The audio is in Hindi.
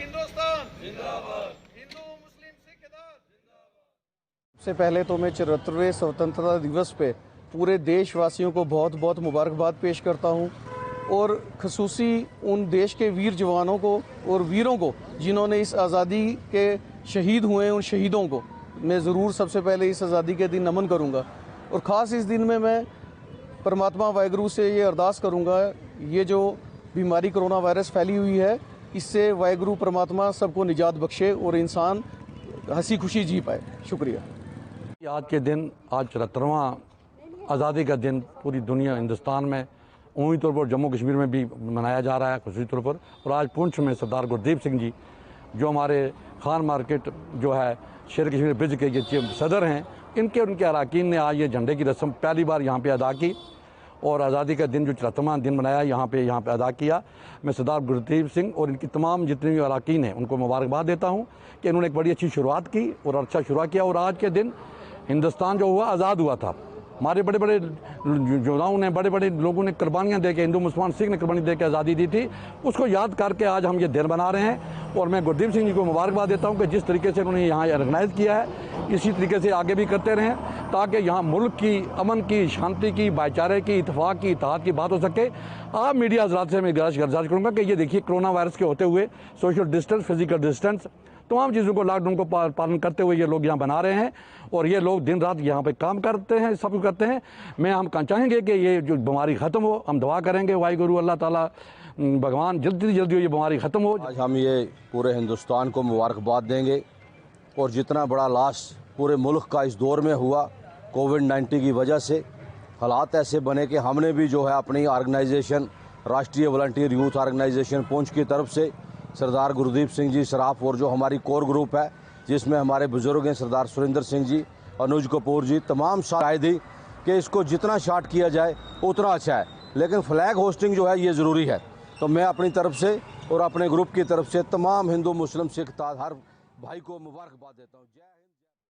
हिंदुस्तान जिंदाबाद, हिंदू मुस्लिम सिख जिंदाबाद। सबसे पहले तो मैं 74वें स्वतंत्रता दिवस पे पूरे देशवासियों को बहुत बहुत मुबारकबाद पेश करता हूँ और खसूसी उन देश के वीर जवानों को और वीरों को जिन्होंने इस आज़ादी के शहीद हुए, उन शहीदों को मैं ज़रूर सबसे पहले इस आज़ादी के दिन नमन करूँगा। और ख़ास इस दिन में मैं परमात्मा वाहिगुरु से ये अरदास करूँगा, ये जो बीमारी कोरोना वायरस फैली हुई है, इससे वाहिगुरु परमात्मा सबको निजात बख्शे और इंसान हंसी खुशी जी पाए। शुक्रिया। आज के दिन, आज 74वां आज़ादी का दिन पूरी दुनिया, हिंदुस्तान में, उन्हीं तौर पर जम्मू कश्मीर में भी मनाया जा रहा है खुशी तौर पर। और आज पुंछ में सरदार गुरदीप सिंह जी, जो हमारे खान मार्केट जो है शेर कश्मीर ब्रिज के ये सदर हैं, उनके अरकान ने आज ये झंडे की रस्म पहली बार यहाँ पे अदा की और आज़ादी का दिन जो 74वां दिन मनाया यहाँ पे अदा किया। मैं सरदार गुरदीप सिंह और इनकी तमाम जितने भी अरकान हैं उनको मुबारकबाद देता हूँ कि इन्होंने एक बड़ी अच्छी शुरुआत की और अच्छा शुरू किया। और आज के दिन हिंदुस्तान जो हुआ आज़ाद हुआ था, हमारे बड़े बड़े योद्धाओं ने, बड़े बड़े लोगों ने कुर्बानियाँ दे के, हिंदू मुसलमान सिख ने कुर्बानी दे के आज़ादी दी थी, उसको याद करके आज हम ये दिन बना रहे हैं। और मैं गुरदीप सिंह जी को मुबारकबाद देता हूँ कि जिस तरीके से उन्होंने यहाँ ऑर्गेनाइज़ किया है, इसी तरीके से आगे भी करते रहें ताकि यहाँ मुल्क की अमन की, शांति की, भाईचारे की, इत्तेफाक की, इत्तेहाद की बात हो सके। आप मीडिया हज़रात से मैं गुजारिश करूँगा कि ये देखिए कोरोना वायरस के होते हुए सोशल डिस्टेंस, फिजिकल डिस्टेंस, तमाम चीज़ों को, लॉकडाउन को पालन करते हुए ये लोग यहाँ बना रहे हैं और ये लोग दिन रात यहाँ पे काम करते हैं, सब कुछ करते हैं। हम चाहेंगे कि ये जो बीमारी ख़त्म हो, हम दुआ करेंगे वाहिगुरु अल्लाह ताला भगवान जल्दी जल्दी ये बीमारी ख़त्म हो। आज हम ये पूरे हिंदुस्तान को मुबारकबाद देंगे और जितना बड़ा लॉस पूरे मुल्क का इस दौर में हुआ कोविड-19 की वजह से, हालात ऐसे बने कि हमने भी जो है अपनी ऑर्गेनाइजेशन, राष्ट्रीय वॉलंटियर यूथ ऑर्गेनाइजेशन पुंछ की तरफ से सरदार गुरदीप सिंह जी सराफ और जो हमारी कोर ग्रुप है जिसमें हमारे बुजुर्ग हैं सरदार सुरेंद्र सिंह जी, अनुज कपूर जी, तमाम राय दी कि इसको जितना शार्ट किया जाए उतना अच्छा है, लेकिन फ्लैग होस्टिंग जो है ये ज़रूरी है। तो मैं अपनी तरफ से और अपने ग्रुप की तरफ से तमाम हिंदू मुस्लिम सिख हर भाई को मुबारकबाद देता हूँ। जय हिंद।